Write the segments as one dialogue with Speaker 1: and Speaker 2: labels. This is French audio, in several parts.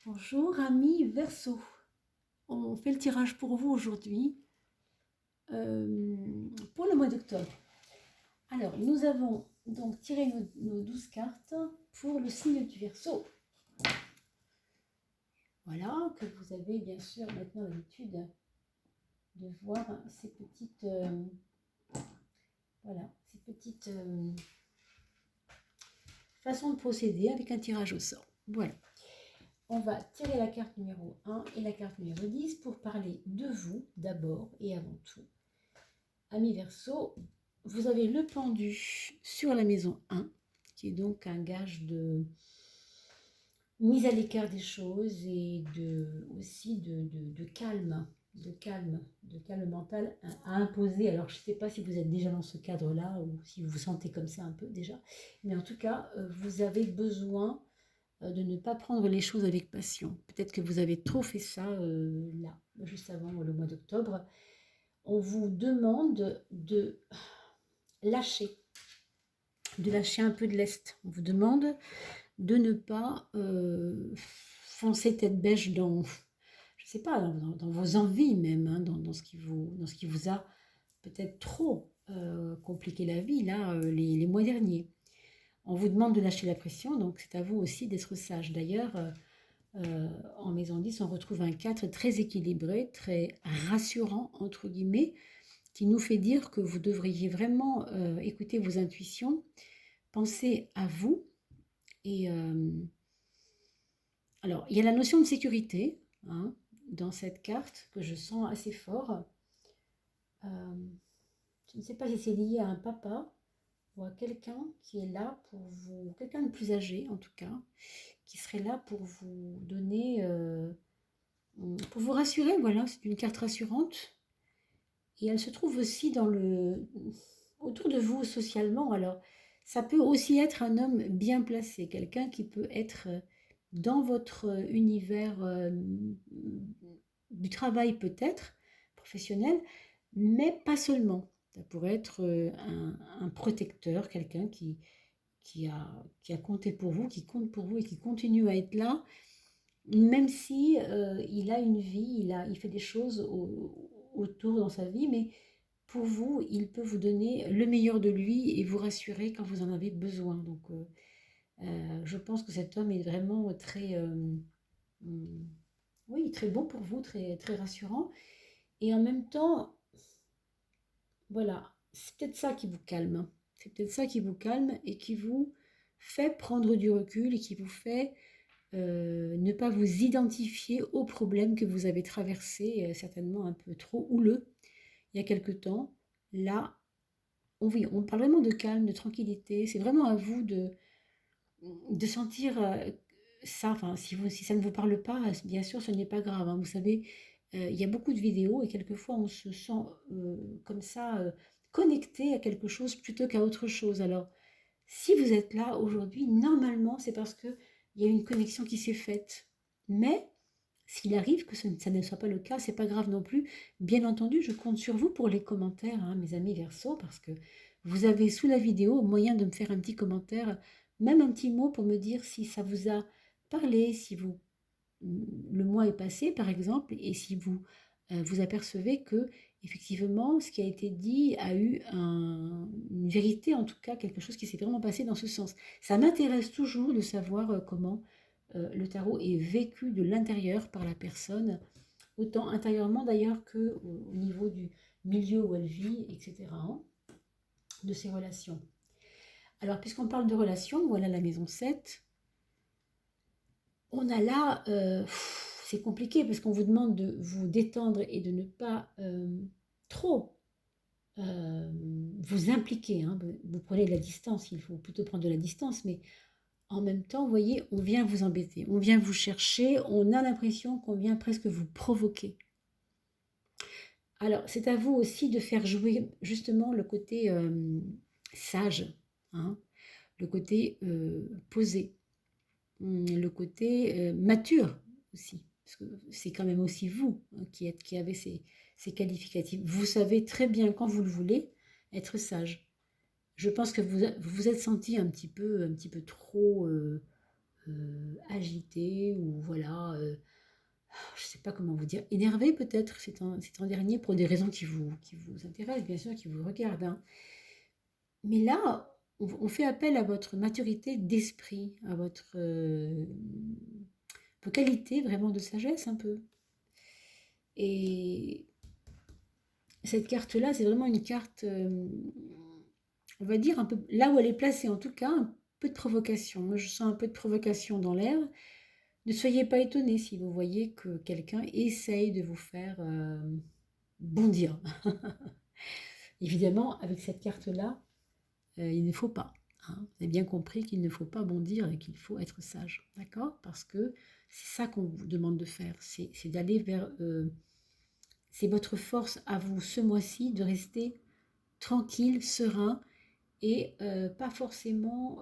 Speaker 1: Bonjour amis Verseau, on fait le tirage pour vous aujourd'hui pour le mois d'octobre. Alors nous avons donc tiré nos 12 cartes pour le signe du Verseau. Voilà, que vous avez bien sûr maintenant l'habitude de voir ces petites, façons de procéder avec un tirage au sort. Voilà. On va tirer la carte numéro 1 et la carte numéro 10 pour parler de vous d'abord et avant tout. Amis Verseau, vous avez le pendu sur la maison 1, qui est donc un gage de mise à l'écart des choses et aussi de calme, de calme mental à imposer. Alors je ne sais pas si vous êtes déjà dans ce cadre-là ou si vous vous sentez comme ça un peu déjà, mais en tout cas, vous avez besoin de ne pas prendre les choses avec passion. Peut-être que vous avez trop fait ça là, juste avant le mois d'octobre. On vous demande de lâcher un peu de lest. On vous demande de ne pas foncer tête bêche dans, je sais pas, dans vos envies même, hein, dans ce qui vous a peut-être trop compliqué la vie là les mois derniers. On vous demande de lâcher la pression, donc c'est à vous aussi d'être sage. D'ailleurs, en maison 10, on retrouve un 4 très équilibré, très rassurant, entre guillemets, qui nous fait dire que vous devriez vraiment écouter vos intuitions, penser à vous. Et alors, il y a la notion de sécurité hein, dans cette carte que je sens assez fort. Je ne sais pas si c'est lié à un papa ou à quelqu'un qui est là pour vous, quelqu'un de plus âgé en tout cas, qui serait là pour vous donner, pour vous rassurer. Voilà, c'est une carte rassurante. Et elle se trouve aussi autour de vous socialement. Alors, ça peut aussi être un homme bien placé, quelqu'un qui peut être dans votre univers du travail peut-être, professionnel, mais pas seulement. Ça pourrait être un protecteur, quelqu'un qui a compté pour vous, qui compte pour vous et qui continue à être là, même si il a une vie, il fait des choses autour dans sa vie, mais pour vous, il peut vous donner le meilleur de lui et vous rassurer quand vous en avez besoin. Donc, je pense que cet homme est vraiment très, oui, très bon pour vous, très, très rassurant. Et en même temps, voilà, c'est peut-être ça qui vous calme. C'est peut-être ça qui vous calme et qui vous fait prendre du recul et qui vous fait ne pas vous identifier aux problèmes que vous avez traversés, certainement un peu trop houleux il y a quelque temps. Là, oui, on parle vraiment de calme, de tranquillité. C'est vraiment à vous de sentir ça. Enfin, si ça ne vous parle pas, bien sûr, ce n'est pas grave. Hein. Vous savez, il y a beaucoup de vidéos et quelquefois on se sent comme ça connecté à quelque chose plutôt qu'à autre chose. Alors, si vous êtes là aujourd'hui, normalement, c'est parce que il y a une connexion qui s'est faite. Mais s'il arrive que ça ne soit pas le cas, c'est pas grave non plus. Bien entendu, je compte sur vous pour les commentaires, hein, mes amis Verseau, parce que vous avez sous la vidéo moyen de me faire un petit commentaire, même un petit mot pour me dire si ça vous a parlé, si vous le mois est passé par exemple, et si vous apercevez que effectivement ce qui a été dit a eu une vérité, en tout cas quelque chose qui s'est vraiment passé dans ce sens. Ça m'intéresse toujours de savoir comment le tarot est vécu de l'intérieur par la personne, autant intérieurement d'ailleurs que au niveau du milieu où elle vit, etc., hein, de ses relations. Alors, puisqu'on parle de relations, voilà la maison 7. On a là, c'est compliqué parce qu'on vous demande de vous détendre et de ne pas trop vous impliquer. Hein. Vous prenez de la distance, il faut plutôt prendre de la distance, mais en même temps, vous voyez, on vient vous embêter, on vient vous chercher, on a l'impression qu'on vient presque vous provoquer. Alors, c'est à vous aussi de faire jouer justement le côté sage, hein, le côté posé, le côté mature aussi, parce que c'est quand même aussi vous hein, qui avez ces qualificatifs. Vous savez très bien quand vous le voulez être sage. Je pense que vous vous êtes senti un petit peu trop agité ou voilà, je ne sais pas comment vous dire, énervé peut-être, c'est un dernier pour des raisons qui vous intéressent, bien sûr, qui vous regardent, hein. Mais là, on fait appel à votre maturité d'esprit, à vos qualités vraiment de sagesse un peu. Et cette carte-là, c'est vraiment une carte, on va dire, un peu, là où elle est placée en tout cas, un peu de provocation. Moi, je sens un peu de provocation dans l'air. Ne soyez pas étonnés si vous voyez que quelqu'un essaye de vous faire bondir. Évidemment, avec cette carte-là, il ne faut pas, hein. Vous avez bien compris qu'il ne faut pas bondir et qu'il faut être sage, d'accord? Parce que c'est ça qu'on vous demande de faire, c'est d'aller vers... c'est votre force à vous ce mois-ci de rester tranquille, serein et pas forcément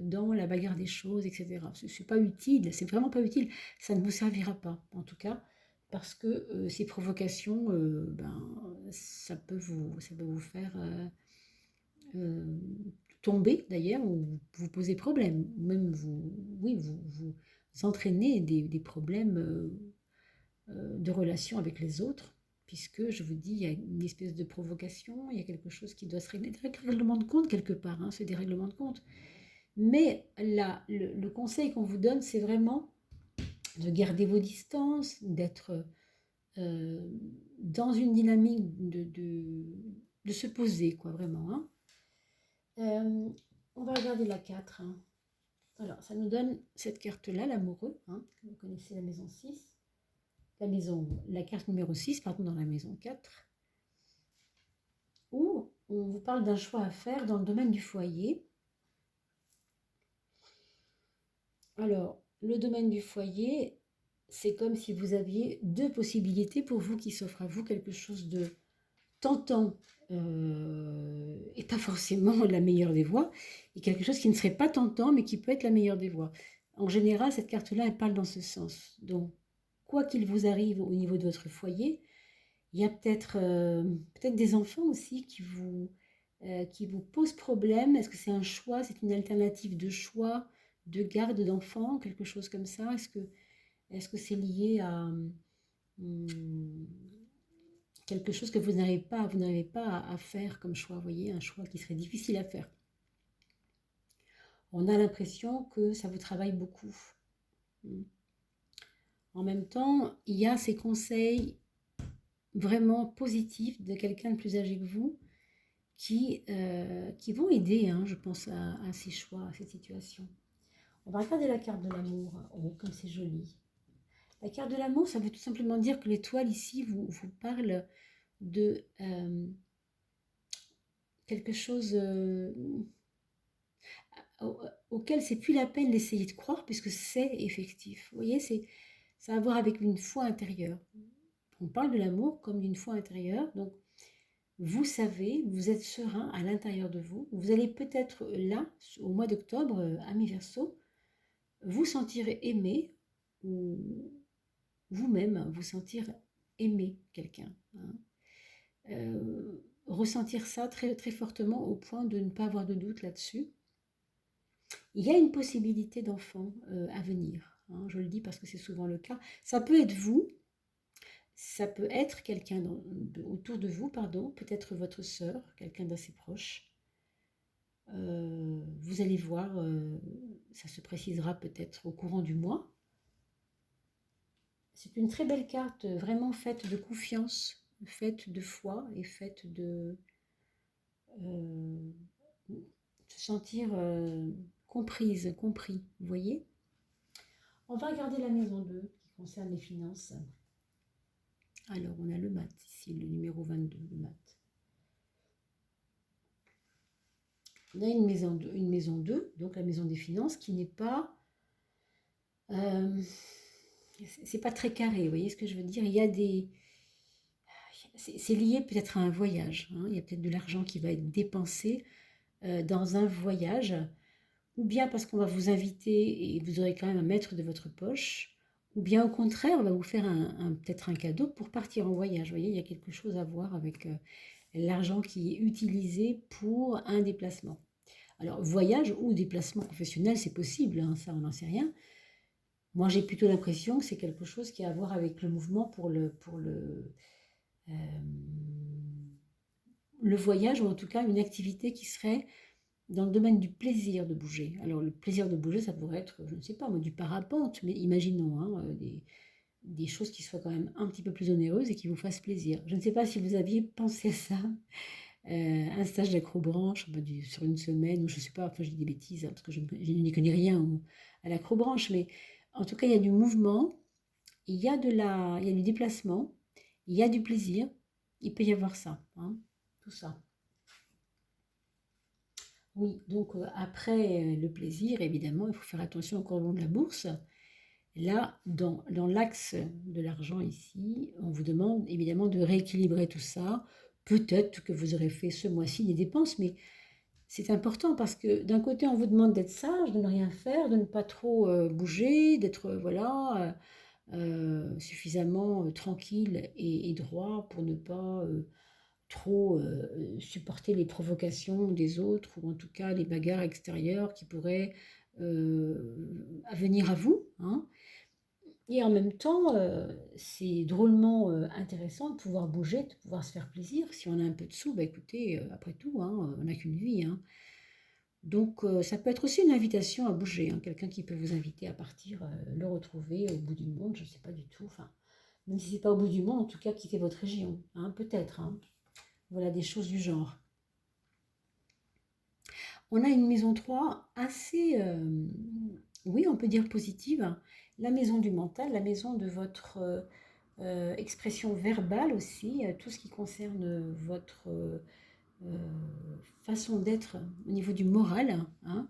Speaker 1: dans la bagarre des choses, etc. Ce n'est pas utile, c'est vraiment pas utile, ça ne vous servira pas en tout cas, parce que ces provocations, ben, ça peut vous faire euh, tomber d'ailleurs, ou vous poser problème, ou même oui, vous entraîner des problèmes de relation avec les autres, puisque je vous dis, il y a une espèce de provocation, il y a quelque chose qui doit se régler, des règlements de compte quelque part, hein, c'est des règlements de compte. Mais là, le conseil qu'on vous donne, c'est vraiment de garder vos distances, d'être euh, dans une dynamique de se poser, quoi, vraiment, hein. Euh, on va regarder la 4, hein. Alors, ça nous donne cette carte-là, l'amoureux, hein. Vous connaissez la maison 6. La carte numéro 6, pardon, dans la maison 4, où on vous parle d'un choix à faire dans le domaine du foyer. Alors, le domaine du foyer, c'est comme si vous aviez deux possibilités pour vous qui s'offrent à vous, quelque chose de tentant et pas forcément la meilleure des voies, et quelque chose qui ne serait pas tentant mais qui peut être la meilleure des voies. En général, cette carte-là, elle parle dans ce sens. Donc, quoi qu'il vous arrive au niveau de votre foyer, il y a peut-être des enfants aussi qui vous posent problème. Est-ce que c'est un choix, c'est une alternative de choix, de garde d'enfants, quelque chose comme ça? Est-ce que c'est lié à hum, quelque chose que vous n'arrivez pas à faire comme choix, vous voyez, un choix qui serait difficile à faire? On a l'impression que ça vous travaille beaucoup. Hum. En même temps, il y a ces conseils vraiment positifs de quelqu'un de plus âgé que vous qui vont aider, hein, je pense, à ces choix, à cette situation. On va regarder la carte de l'amour. Oh, comme c'est joli. La carte de l'amour, ça veut tout simplement dire que l'étoile ici vous parle de quelque chose auquel c'est plus la peine d'essayer de croire, puisque c'est effectif. Vous voyez, ça a à voir avec une foi intérieure. On parle de l'amour comme d'une foi intérieure, donc vous savez, vous êtes serein à l'intérieur de vous. Vous allez peut-être là, au mois d'octobre, à mi-verseau, vous sentir aimé ou vous-même vous sentir aimer quelqu'un, hein. Ressentir ça très, très fortement au point de ne pas avoir de doute là-dessus. Il y a une possibilité d'enfant à venir, hein, je le dis parce que c'est souvent le cas. Ça peut être vous, ça peut être quelqu'un autour de vous, pardon, peut-être votre sœur, quelqu'un d'assez proche. Vous allez voir, ça se précisera peut-être au courant du mois. C'est une très belle carte, vraiment faite de confiance, faite de foi et faite de se sentir comprise, compris, vous voyez. On va regarder la maison 2 qui concerne les finances. Alors, on a le mat ici, le numéro 22, le mat. On a une maison 2, donc la maison des finances, qui n'est pas... c'est pas très carré, vous voyez ce que je veux dire? Il y a des... C'est lié peut-être à un voyage, hein. Il y a peut-être de l'argent qui va être dépensé dans un voyage, ou bien parce qu'on va vous inviter et vous aurez quand même un maître de votre poche, ou bien au contraire, on va vous faire peut-être un cadeau pour partir en voyage. Vous voyez, il y a quelque chose à voir avec l'argent qui est utilisé pour un déplacement. Alors, voyage ou déplacement professionnel, c'est possible, hein, ça on n'en sait rien. Moi, j'ai plutôt l'impression que c'est quelque chose qui a à voir avec le mouvement euh, le voyage, ou en tout cas une activité qui serait dans le domaine du plaisir de bouger. Alors, le plaisir de bouger, ça pourrait être, je ne sais pas, moi, du parapente, mais imaginons hein, des choses qui soient quand même un petit peu plus onéreuses et qui vous fassent plaisir. Je ne sais pas si vous aviez pensé à ça, un stage d'acrobranche sur une semaine, ou je ne sais pas, enfin je dis des bêtises, hein, parce que je n'y connais rien à l'acrobranche, mais en tout cas, il y a du mouvement, il y a du déplacement, il y a du plaisir, il peut y avoir ça, hein, tout ça. Oui, donc après le plaisir, évidemment, il faut faire attention au cordon de la bourse. Là, dans l'axe de l'argent ici, on vous demande évidemment de rééquilibrer tout ça. Peut-être que vous aurez fait ce mois-ci des dépenses, mais c'est important parce que d'un côté, on vous demande d'être sage, de ne rien faire, de ne pas trop bouger, d'être voilà, suffisamment tranquille et droit pour ne pas trop supporter les provocations des autres ou en tout cas les bagarres extérieures qui pourraient venir à vous, hein. Et en même temps, c'est drôlement intéressant de pouvoir bouger, de pouvoir se faire plaisir. Si on a un peu de sous, bah écoutez, après tout, hein, on n'a qu'une vie, hein. Donc ça peut être aussi une invitation à bouger, hein, quelqu'un qui peut vous inviter à partir, le retrouver au bout du monde, je ne sais pas du tout. Enfin, même si c'est pas au bout du monde, en tout cas quitter votre région, hein, peut-être, hein. Voilà des choses du genre. On a une maison 3 assez, oui, on peut dire positive. La maison du mental, la maison de votre expression verbale aussi, tout ce qui concerne votre façon d'être au niveau du moral, hein.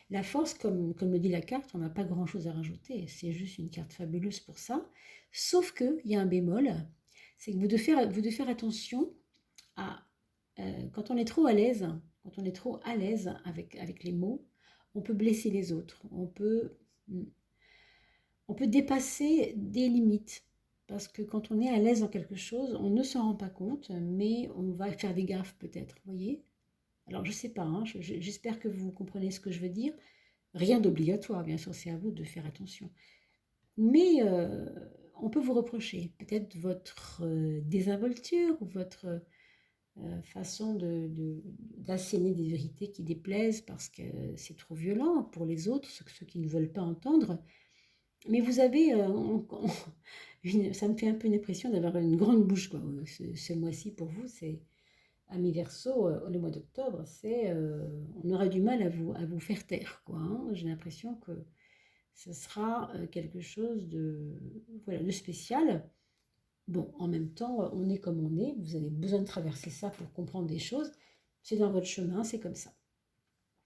Speaker 1: La force, comme le dit la carte, on n'a pas grand-chose à rajouter, c'est juste une carte fabuleuse pour ça. Sauf qu'il y a un bémol, c'est que vous devez faire attention à quand on est trop à l'aise, quand on est trop à l'aise avec les mots, on peut blesser les autres, on peut dépasser des limites. Parce que quand on est à l'aise dans quelque chose, on ne s'en rend pas compte, mais on va faire des gaffes peut-être, vous voyez. Alors je ne sais pas, hein, j'espère que vous comprenez ce que je veux dire. Rien d'obligatoire, bien sûr, c'est à vous de faire attention. Mais on peut vous reprocher peut-être votre désinvolture ou votre façon d'asséner des vérités qui déplaisent parce que c'est trop violent pour les autres, ceux qui ne veulent pas entendre. Mais vous avez, ça me fait un peu une impression d'avoir une grande bouche, quoi. Ce mois-ci, pour vous, c'est Amis Verseau, le mois d'octobre, on aura du mal à vous faire taire, quoi, hein. J'ai l'impression que ce sera quelque chose voilà, de spécial. Bon, en même temps, on est comme on est. Vous avez besoin de traverser ça pour comprendre des choses. C'est dans votre chemin, c'est comme ça.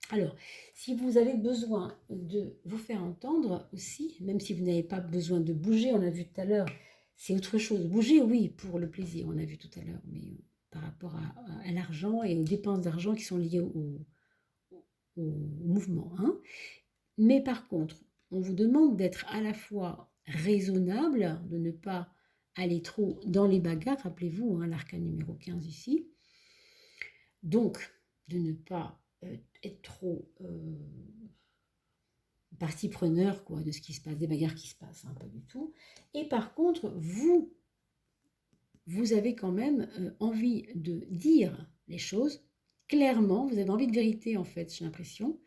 Speaker 1: Alors, si vous avez besoin de vous faire entendre aussi, même si vous n'avez pas besoin de bouger, on a vu tout à l'heure, c'est autre chose. Bouger, oui, pour le plaisir, on a vu tout à l'heure, mais par rapport à l'argent et aux dépenses d'argent qui sont liées au mouvement, hein. Mais par contre, on vous demande d'être à la fois raisonnable, de ne pas aller trop dans les bagarres, rappelez-vous, hein, l'arcane numéro 15 ici. Donc, de ne pas être trop partie preneur quoi, de ce qui se passe, des bagarres qui se passent, hein, pas du tout. Et par contre, vous avez quand même envie de dire les choses clairement, vous avez envie de vérité en fait, j'ai l'impression.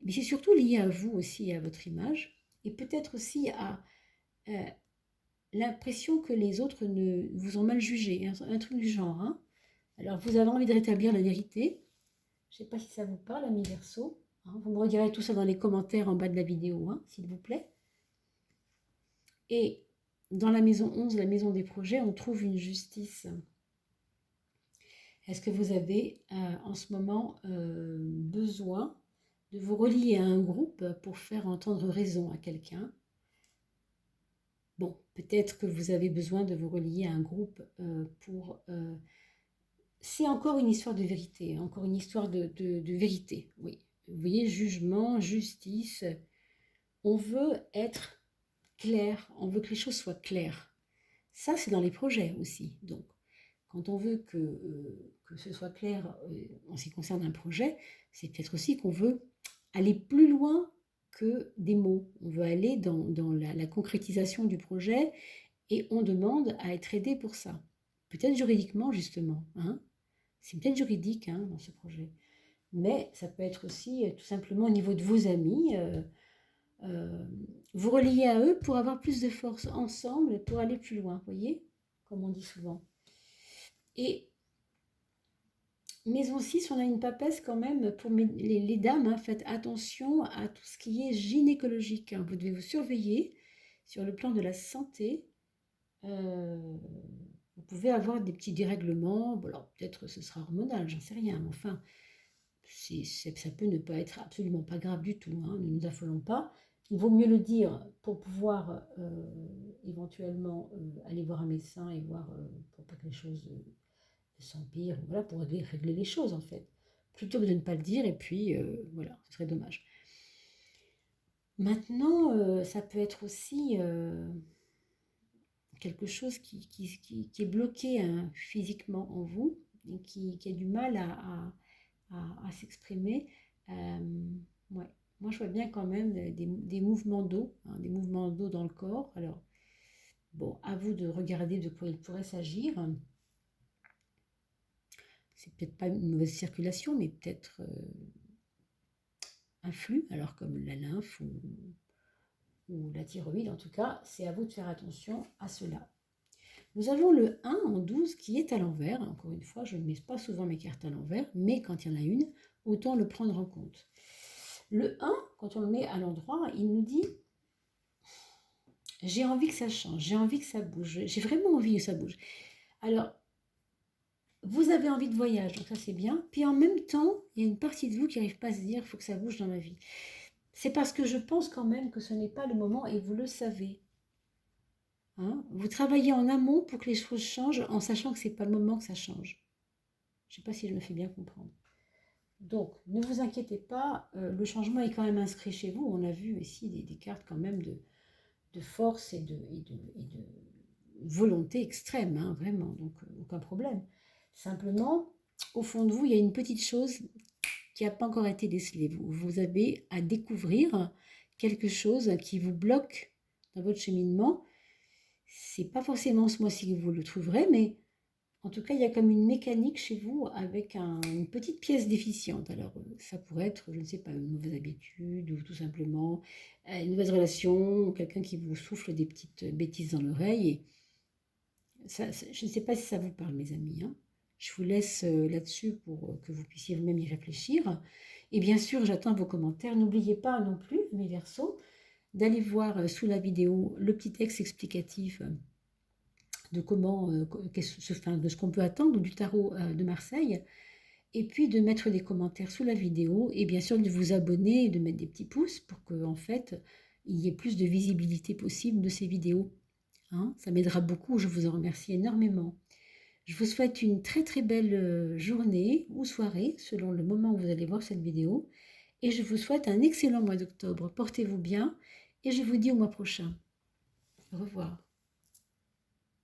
Speaker 1: Mais c'est surtout lié à vous aussi, à votre image, et peut-être aussi à euh, l'impression que les autres vous ont mal jugé, un truc du genre, hein. Alors vous avez envie de rétablir la vérité. Je ne sais pas si ça vous parle, ami Verseau, hein. Vous me redirez tout ça dans les commentaires en bas de la vidéo, hein, s'il vous plaît. Et dans la maison 11, la maison des projets, on trouve une justice. Est-ce que vous avez en ce moment besoin de vous relier à un groupe pour faire entendre raison à quelqu'un? Bon, peut-être que vous avez besoin de vous relier à un groupe pour... c'est encore une histoire de vérité, encore une histoire de vérité, oui. Vous voyez, jugement, justice, on veut être clair, on veut que les choses soient claires. Ça, c'est dans les projets aussi. Donc, quand on veut que ce soit clair en ce qui concerne un projet, c'est peut-être aussi qu'on veut aller plus loin que des mots. On veut aller dans la concrétisation du projet et on demande à être aidé pour ça. Peut-être juridiquement, justement. Hein. C'est peut-être juridique hein, dans ce projet. Mais ça peut être aussi tout simplement au niveau de vos amis. Vous relier à eux pour avoir plus de force ensemble et pour aller plus loin, voyez, comme on dit souvent. Et Maison 6, on a une papesse quand même pour les dames, hein, faites attention à tout ce qui est gynécologique. Hein. Vous devez vous surveiller sur le plan de la santé. Vous pouvez avoir des petits dérèglements, bon, alors peut-être ce sera hormonal, j'en sais rien, mais enfin, ça peut ne pas être absolument pas grave du tout, hein, ne nous affolons pas. Il vaut mieux le dire pour pouvoir éventuellement aller voir un médecin et voir pour pas que les choses s'empirent, voilà, pour régler les choses en fait. Plutôt que de ne pas le dire et puis voilà, ce serait dommage. Maintenant, ça peut être aussi quelque chose qui est bloqué hein, physiquement en vous et qui a du mal à s'exprimer. Ouais. Moi, je vois bien quand même des mouvements d'eau, hein, des mouvements d'eau dans le corps. Alors, bon, à vous de regarder de quoi il pourrait s'agir. C'est peut-être pas une mauvaise circulation, mais peut-être un flux, alors comme la lymphe ou la thyroïde. En tout cas, c'est à vous de faire attention à cela. Nous avons le 1 en 12 qui est à l'envers. Encore une fois, je ne mets pas souvent mes cartes à l'envers, mais quand il y en a une, autant le prendre en compte. Le 1, quand on le met à l'endroit, il nous dit « j'ai envie que ça change, j'ai envie que ça bouge, j'ai vraiment envie que ça bouge ». Alors, vous avez envie de voyage, donc ça c'est bien. Puis en même temps, il y a une partie de vous qui n'arrive pas à se dire « il faut que ça bouge dans ma vie ». C'est parce que je pense quand même que ce n'est pas le moment et vous le savez. Hein, vous travaillez en amont pour que les choses changent en sachant que ce n'est pas le moment que ça change. Je ne sais pas si je me fais bien comprendre. Donc, ne vous inquiétez pas, le changement est quand même inscrit chez vous. On a vu ici des cartes quand même de force et de volonté extrême, hein, vraiment, donc aucun problème. Simplement, au fond de vous, il y a une petite chose qui n'a pas encore été décelée. Vous avez à découvrir quelque chose qui vous bloque dans votre cheminement. C'est pas forcément ce mois-ci que vous le trouverez, mais en tout cas, il y a comme une mécanique chez vous avec une petite pièce déficiente. Alors, ça pourrait être, je ne sais pas, une mauvaise habitude ou tout simplement une mauvaise relation, ou quelqu'un qui vous souffle des petites bêtises dans l'oreille. Et je ne sais pas si ça vous parle, mes amis. Hein. Je vous laisse là-dessus pour que vous puissiez vous-même y réfléchir. Et bien sûr, j'attends vos commentaires. N'oubliez pas non plus, mes Verseaux, d'aller voir sous la vidéo le petit texte explicatif de comment, de ce qu'on peut attendre du tarot de Marseille, et puis de mettre des commentaires sous la vidéo, et bien sûr de vous abonner et de mettre des petits pouces pour que en fait il y ait plus de visibilité possible de ces vidéos. Hein, ça m'aidera beaucoup, je vous en remercie énormément. Je vous souhaite une très très belle journée ou soirée selon le moment où vous allez voir cette vidéo, et je vous souhaite un excellent mois d'octobre. Portez-vous bien et je vous dis au mois prochain. Au revoir.